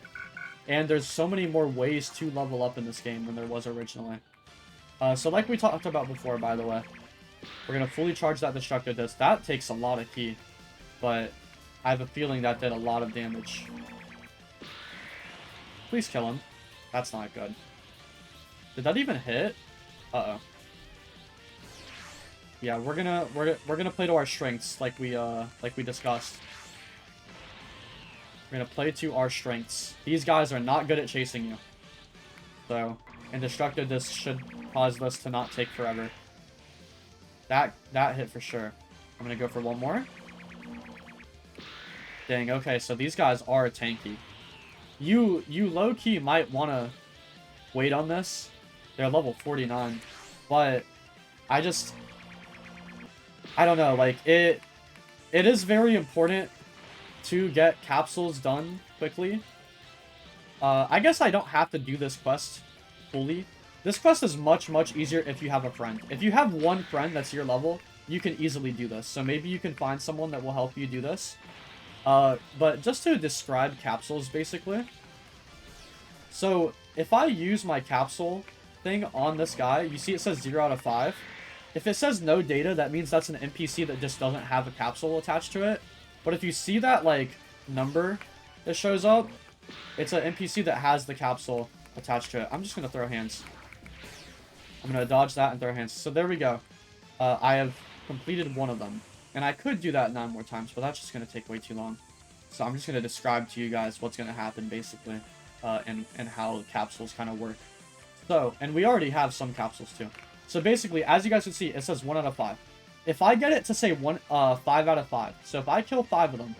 And there's so many more ways to level up in this game than there was originally. So like we talked about before, by the way, we're going to fully charge that Destructo Disc. That takes a lot of ki, but I have a feeling that did a lot of damage. Please kill him. That's not good. Did that even hit? Uh-oh. Yeah, we're gonna play to our strengths like we discussed. We're gonna play to our strengths. These guys are not good at chasing you. So, and Destructo Disc should cause this to not take forever. That hit for sure. I'm gonna go for one more. Dang, okay, so these guys are tanky. You low-key might wanna wait on this. They're level 49. But I don't know, like, it is very important to get capsules done quickly. I guess I don't have to do this quest fully. This quest is much easier if you have a friend. If you have one friend that's your level, you can easily do this. So maybe you can find someone that will help you do this. But just to describe capsules, basically. So, if I use my capsule thing on this guy, you see it says 0 out of 5. If it says no data, that means that's an NPC that just doesn't have a capsule attached to it. But if you see that, like, number that shows up, it's an NPC that has the capsule attached to it. I'm just going to throw hands. I'm going to dodge that and throw hands. So there we go. I have completed one of them. And I could do that 9 more times, but that's just going to take way too long. So I'm just going to describe to you guys what's going to happen, basically, and how capsules kind of work. So, and we already have some capsules, too. So basically, as you guys can see, it says 1 out of 5. If I get it to say 5 out of 5, so if I kill 5 of them,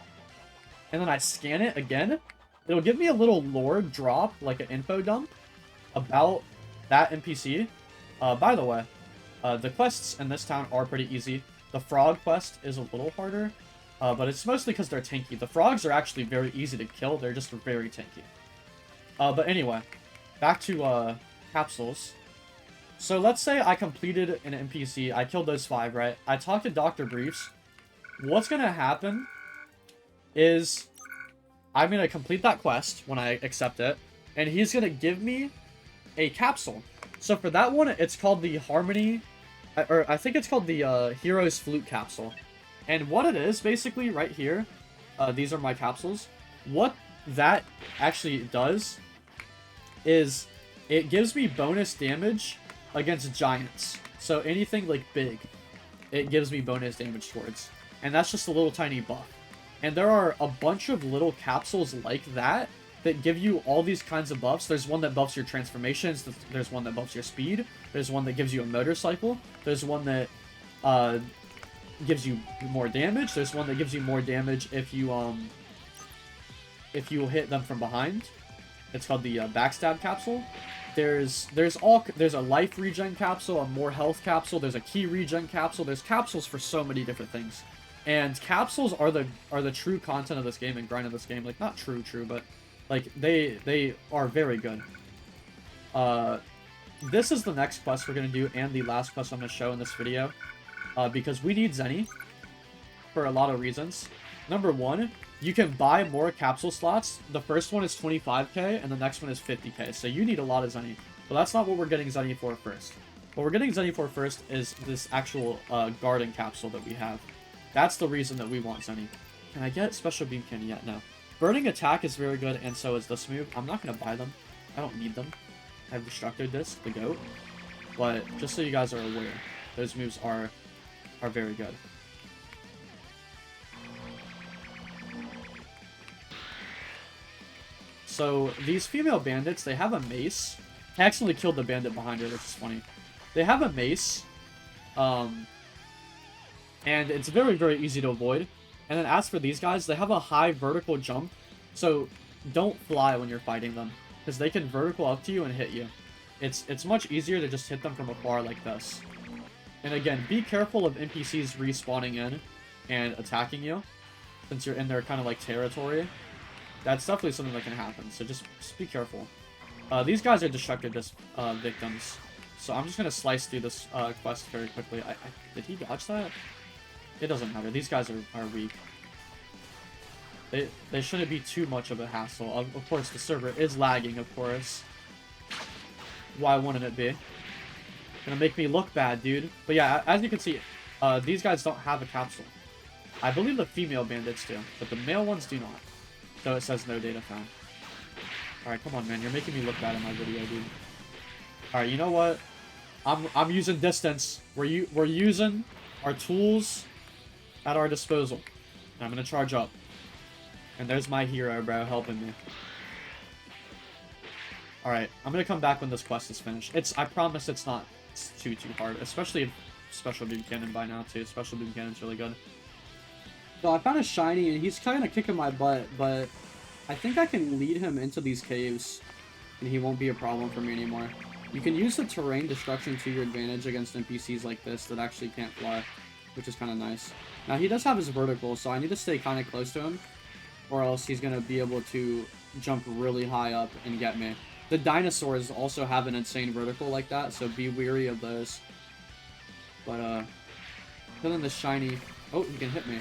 and then I scan it again, it'll give me a little lore drop, like an info dump, about that NPC. By the way, the quests in this town are pretty easy. The frog quest is a little harder, but it's mostly because they're tanky. The frogs are actually very easy to kill, they're just very tanky. But anyway, back to capsules. So let's say I completed an NPC, I killed those 5, right? I talked to Dr. Briefs. What's gonna happen is I'm gonna complete that quest when I accept it, and he's gonna give me a capsule. So for that one, it's called the Harmony, or I think it's called the Hero's Flute Capsule. And what it is, basically, right here, these are my capsules. What that actually does is it gives me bonus damage against giants. So anything like big, it gives me bonus damage towards. And that's just a little tiny buff. And there are a bunch of little capsules like that that give you all these kinds of buffs. There's one that buffs your transformations. There's one that buffs your speed. There's one that gives you a motorcycle. There's one that gives you more damage. There's one that gives you more damage if you hit them from behind. It's called the backstab capsule. There's a life regen capsule, a more health capsule. There's a key regen capsule. There's capsules for so many different things. And capsules are the true content of this game and grind of this game. Like, not true, but like they are very good. This is the next quest we're gonna do, and the last quest I'm gonna show in this video, because we need Zeni for a lot of reasons. Number one, you can buy more capsule slots. The first one is 25k, and the next one is 50k. So you need a lot of Zeni. But that's not what we're getting Zeni for first. What we're getting Zeni for first is this actual garden capsule that we have. That's the reason that we want Zeni. Can I get special beam cannon yet? No. Burning attack is very good, and so is this move. I'm not going to buy them. I don't need them. I have Destructo Disc, the GOAT. But just so you guys are aware, those moves are very good. So, these female bandits, they have a mace. I accidentally killed the bandit behind her, which is funny. They have a mace. And it's very, very easy to avoid. And then as for these guys, they have a high vertical jump. So, don't fly when you're fighting them, because they can vertical up to you and hit you. It's much easier to just hit them from afar like this. And again, be careful of NPCs respawning in and attacking you, since you're in their kind of like territory. That's definitely something that can happen, so just be careful. These guys are Destructo Disc victims, so I'm just going to slice through this quest very quickly. Did he dodge that? It doesn't matter. These guys are weak. They shouldn't be too much of a hassle. Of course, the server is lagging, of course. Why wouldn't it be? Gonna make me look bad, dude. But yeah, as you can see, these guys don't have a capsule. I believe the female bandits do, but the male ones do not. So it says no data found. Alright, come on, man. You're making me look bad in my video, dude. Alright, you know what? I'm using distance. We're using our tools at our disposal. And I'm gonna charge up. And there's my hero, bro, helping me. Alright, I'm gonna come back when this quest is finished. I promise it's not too hard. Especially if Special Beam Cannon by now, too. Special Beam Cannon's really good. So I found a shiny, and he's kind of kicking my butt, but I think I can lead him into these caves, and he won't be a problem for me anymore. You can use the terrain destruction to your advantage against NPCs like this that actually can't fly, which is kind of nice. Now, he does have his vertical, so I need to stay kind of close to him, or else he's going to be able to jump really high up and get me. The dinosaurs also have an insane vertical like that, so be wary of those. But, killing the shiny... Oh, he can hit me.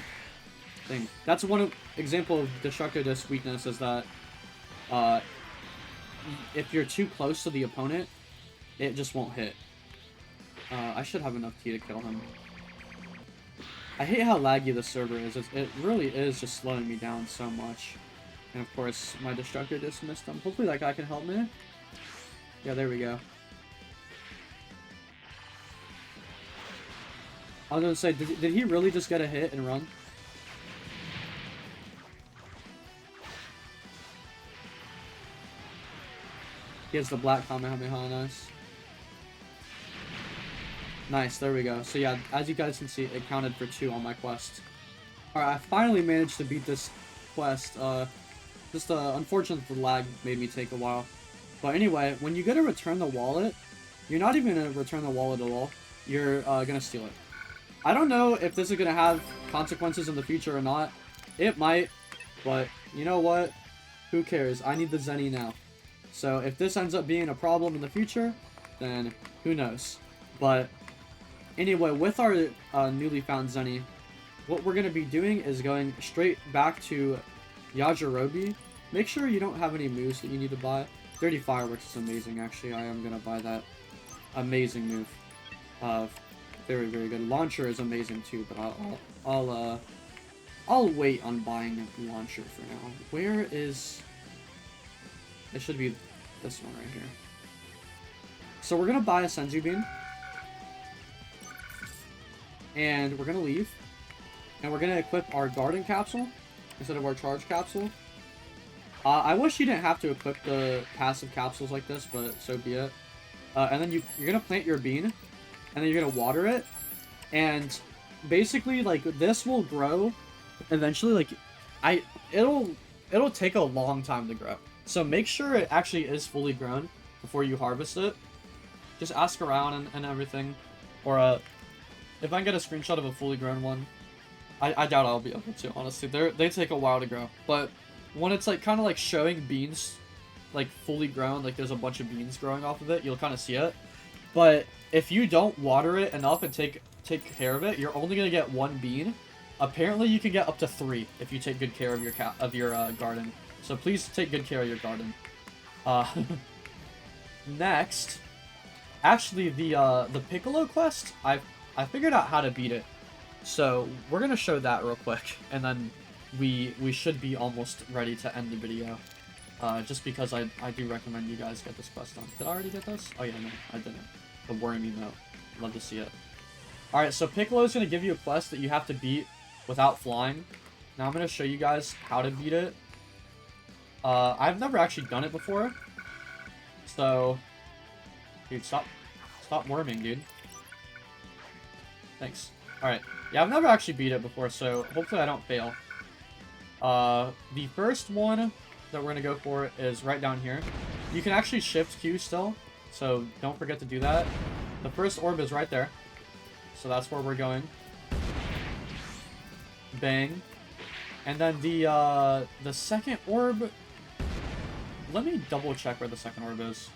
Thing. That's one example of Destructo Disc weakness, is that if you're too close to the opponent, it just won't hit. I should have enough ki to kill him. I hate how laggy the server is. It really is just slowing me down so much. And of course, my Destructo Disc missed him. Hopefully that guy can help me. Yeah, there we go. I was gonna say, did he really just get a hit and run? He has the black Kamehameha, nice. Nice, there we go. So yeah, as you guys can see, it counted for 2 on my quest. Alright, I finally managed to beat this quest. Unfortunate the lag made me take a while. But anyway, when you go to return the wallet, you're not even gonna return the wallet at all. You're gonna steal it. I don't know if this is gonna have consequences in the future or not. It might, but you know what? Who cares? I need the Zeni now. So if this ends up being a problem in the future, then who knows. But anyway, with our newly found Zeni, what we're going to be doing is going straight back to Yajirobe. Make sure you don't have any moves that you need to buy. 30 Fireworks is amazing, actually. I am going to buy that. Amazing move. Very, very good. Launcher is amazing too, but I'll wait on buying Launcher for now. Where is... It should be this one right here. So we're going to buy a Senzu Bean. And we're going to leave. And we're going to equip our Garden Capsule instead of our Charge Capsule. I wish you didn't have to equip the passive capsules like this, but so be it. And then you're going to plant your bean. And then you're going to water it. And basically, like, this will grow eventually. Like, it'll take a long time to grow. So make sure it actually is fully grown before you harvest it. Just ask around and everything. Or, if I can get a screenshot of a fully grown one, I doubt I'll be able to, honestly. They take a while to grow. But when it's, like, kind of like showing beans, like, fully grown, like there's a bunch of beans growing off of it, you'll kind of see it. But if you don't water it enough and take care of it, you're only going to get 1 bean. Apparently, you can get up to 3 if you take good care of your garden. So please take good care of your garden. Next, actually, the Piccolo quest, I figured out how to beat it. So we're gonna show that real quick, and then we should be almost ready to end the video. Just because I do recommend you guys get this quest done. Did I already get this? Oh yeah, no, I didn't. The wormy note. Love to see it. Alright, so Piccolo is gonna give you a quest that you have to beat without flying. Now I'm gonna show you guys how to beat it. I've never actually done it before. So, dude, stop worming, dude. Thanks. Alright. Yeah, I've never actually beat it before, so hopefully I don't fail. The first one that we're gonna go for is right down here. You can actually shift Q still, so don't forget to do that. The first orb is right there. So that's where we're going. Bang. And then the second orb... Let me double check where the second orb is.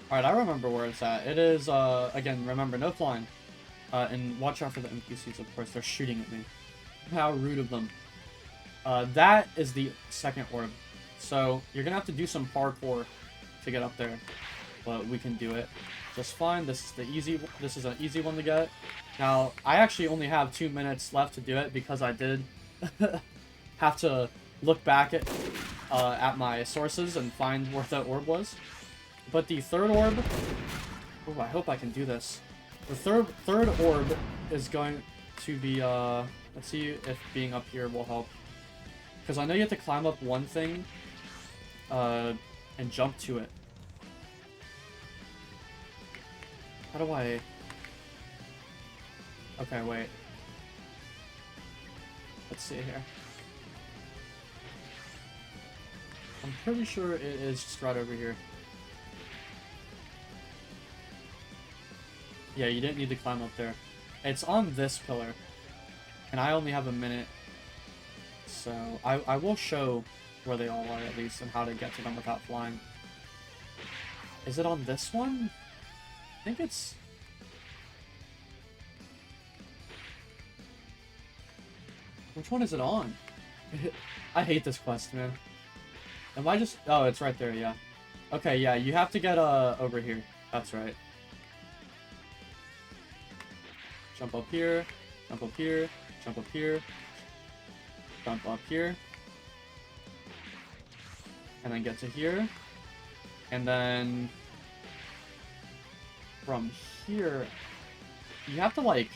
Alright, I remember where it's at. It is, again, remember, no flying. And watch out for the NPCs, of course. They're shooting at me. How rude of them. That is the second orb. So, you're gonna have to do some parkour to get up there. But we can do it just fine. This is an easy one to get. Now, I actually only have 2 minutes left to do it because I did have to look back at my sources and find where the orb was. But the third orb... Oh, I hope I can do this. The third orb is going to be, let's see if being up here will help. Because I know you have to climb up one thing, and jump to it. How do I... Okay, wait. Let's see here. I'm pretty sure it is just right over here. Yeah, you didn't need to climb up there. It's on this pillar. And I only have a minute. So, I will show where they all are at least and how to get to them without flying. Is it on this one? I think it's... Which one is it on? I hate this quest, man. Am I just... Oh, it's right there, yeah. Okay, yeah, you have to get over here. That's right. Jump up here, jump up here, jump up here, jump up here. And then get to here. And then... From here... You have to, like...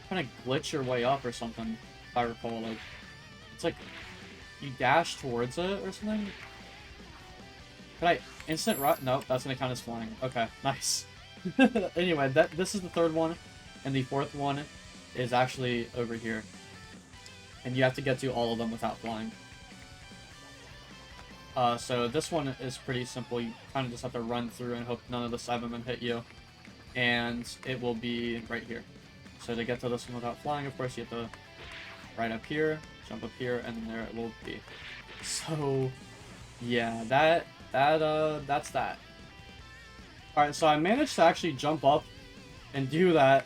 Trying to glitch your way up or something, if I recall. Like, it's like you dash towards it or something. Could I instant run? Nope, that's gonna count as flying. Okay, nice. Anyway, this is the third one, and the fourth one is actually over here. And you have to get to all of them without flying. So this one is pretty simple. You kind of just have to run through and hope none of the saibamen hit you. And it will be right here. So to get to this one without flying, of course, you have to right up here, jump up here, and then there it will be. So, yeah, that's that. Alright, so I managed to actually jump up and do that.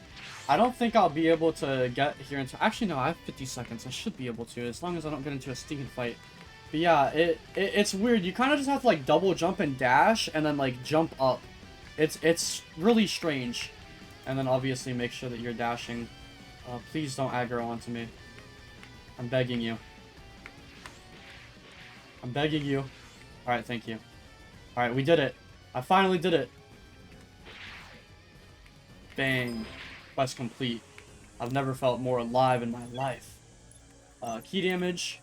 I don't think I'll be able to get here into... Actually, no, I have 50 seconds. I should be able to, as long as I don't get into a stinking fight. But yeah, it's weird. You kind of just have to, like, double jump and dash, and then, like, jump up. It's really strange. And then, obviously, make sure that you're dashing. Please don't aggro onto me. I'm begging you. I'm begging you. Alright, thank you. Alright, we did it. I finally did it. Bang. Quest complete. I've never felt more alive in my life. Key damage.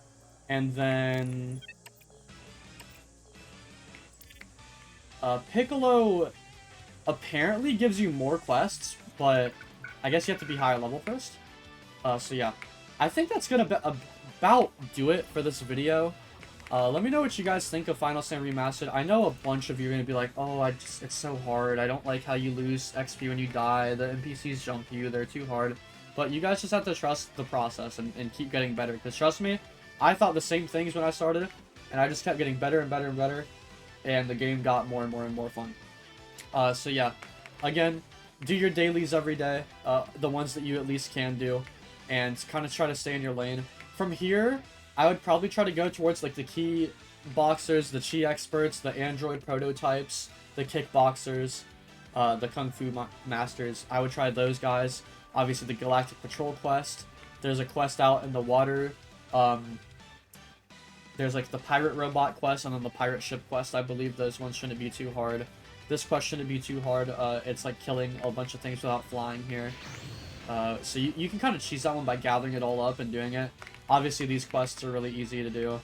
And then... Piccolo apparently gives you more quests, but I guess you have to be higher level first. So yeah. I think that's gonna about do it for this video. Let me know what you guys think of Final Stand Remastered. I know a bunch of you are going to be like, oh, it's so hard. I don't like how you lose XP when you die. The NPCs jump you. They're too hard. But you guys just have to trust the process and keep getting better. Because trust me, I thought the same things when I started. And I just kept getting better and better and better. And the game got more and more and more fun. So yeah, again, do your dailies every day. The ones that you at least can do. And kind of try to stay in your lane. From here... I would probably try to go towards, like, the key boxers, the chi experts, the android prototypes, the kickboxers, the kung fu masters. I would try those guys. Obviously, the galactic patrol quest. There's a quest out in the water. There's, like, the pirate robot quest and then the pirate ship quest. I believe those ones shouldn't be too hard. This quest shouldn't be too hard. It's, like, killing a bunch of things without flying here. So you can kind of cheese that one by gathering it all up and doing it. Obviously, these quests are really easy to do.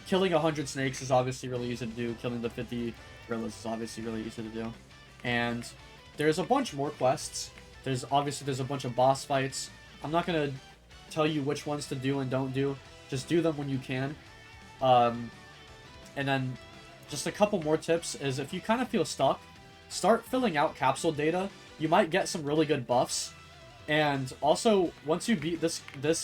Killing 100 snakes is obviously really easy to do. Killing the 50 gorillas is obviously really easy to do. And there's a bunch more quests. There's a bunch of boss fights. I'm not going to tell you which ones to do and don't do. Just do them when you can. And then just a couple more tips is if you kind of feel stuck, start filling out capsule data. You might get some really good buffs. And also, once you beat this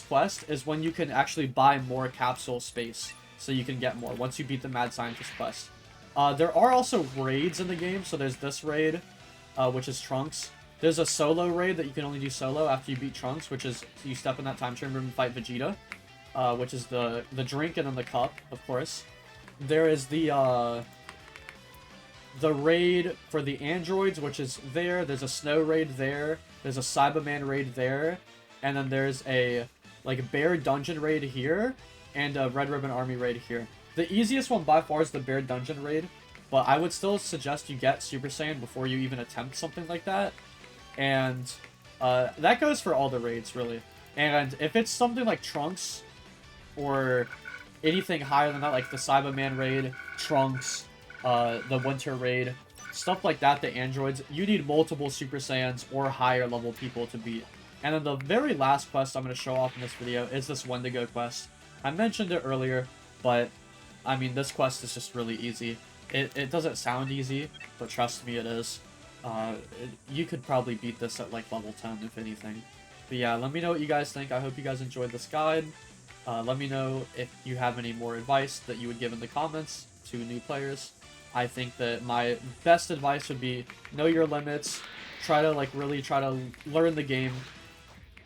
quest is when you can actually buy more capsule space. So you can get more, once you beat the Mad Scientist quest. There are also raids in the game, so there's this raid, which is Trunks. There's a solo raid that you can only do solo after you beat Trunks, which is, you step in that time chamber and fight Vegeta. Which is the drink and then the cup, of course. There is the raid for the androids, which is there. There's a snow raid there. There's a Saibaman raid there. And then there's a, like, bear dungeon raid here. And a Red Ribbon Army raid here. The easiest one by far is the bear dungeon raid. But I would still suggest you get Super Saiyan before you even attempt something like that. And that goes for all the raids, really. And if it's something like Trunks, or anything higher than that, like the Saibaman raid, Trunks, the Winter raid, stuff like that, the androids, you need multiple Super Saiyans or higher level people to beat. And then the very last quest I'm going to show off in this video is this Wendigo quest. I mentioned it earlier, but, I mean, this quest is just really easy. It doesn't sound easy, but trust me, it is. You could probably beat this at, like, level 10, if anything. But yeah, let me know what you guys think. I hope you guys enjoyed this guide. Let me know if you have any more advice that you would give in the comments to new players. I think that my best advice would be know your limits, try to, like, really try to learn the game.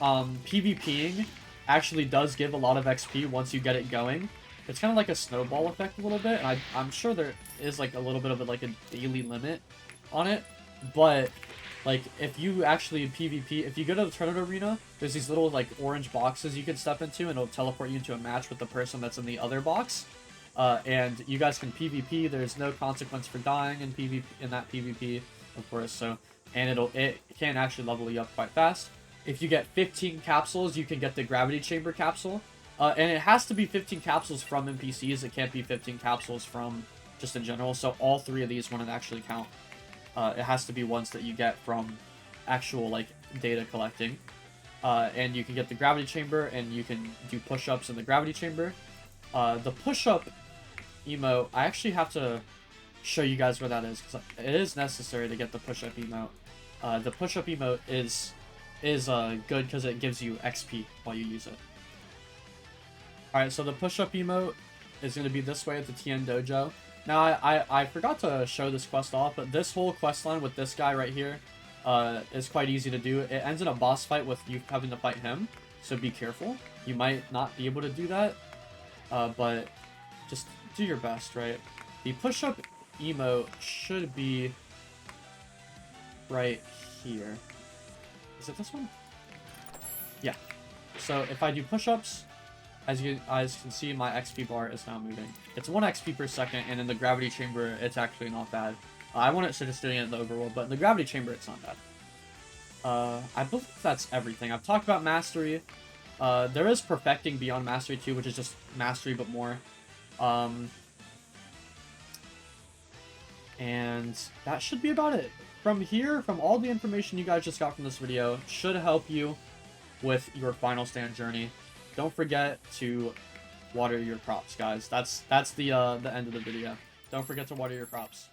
PvPing actually does give a lot of XP once you get it going. It's kind of like a snowball effect a little bit, and I'm sure there is, like, a little bit of a, like, a daily limit on it, but, like, if you actually PvP, if you go to the tournament arena, there's these little, like, orange boxes you can step into, and it'll teleport you into a match with the person that's in the other box. And you guys can PvP. There's no consequence for dying in PvP, in that PvP, of course. So, and it can actually level you up quite fast. if you get 15 capsules, you can get the gravity chamber capsule. And it has to be 15 capsules from NPCs. It can't be 15 capsules from just in general. So all 3 of these wouldn't actually count. It has to be ones that you get from actual, like, data collecting. And you can get the gravity chamber, and you can do push-ups in the gravity chamber. The push-up emote, I actually have to show you guys where that is, because it is necessary to get the push-up emote. The push-up emote is good because it gives you XP while you use it. Alright, so the push-up emote is going to be this way at the TN Dojo. Now, I forgot to show this quest off, but this whole quest line with this guy right here is quite easy to do. It ends in a boss fight with you having to fight him, so be careful. You might not be able to do that, but just do your best, right? The push-up emote should be right here. Is it this one? Yeah. So if I do push-ups, as you guys can see, my XP bar is now moving. It's 1 XP per second, and in the gravity chamber, it's actually not bad. I wouldn't suggest doing it in the overworld, but in the gravity chamber, it's not bad. I believe that's everything. I've talked about mastery. There is perfecting beyond mastery too, which is just mastery but more. And that should be about it. From here, from all the information you guys just got from this video, should help you with your final stand journey. Don't forget to water your crops, guys. That's the end of the video. Don't forget to water your crops.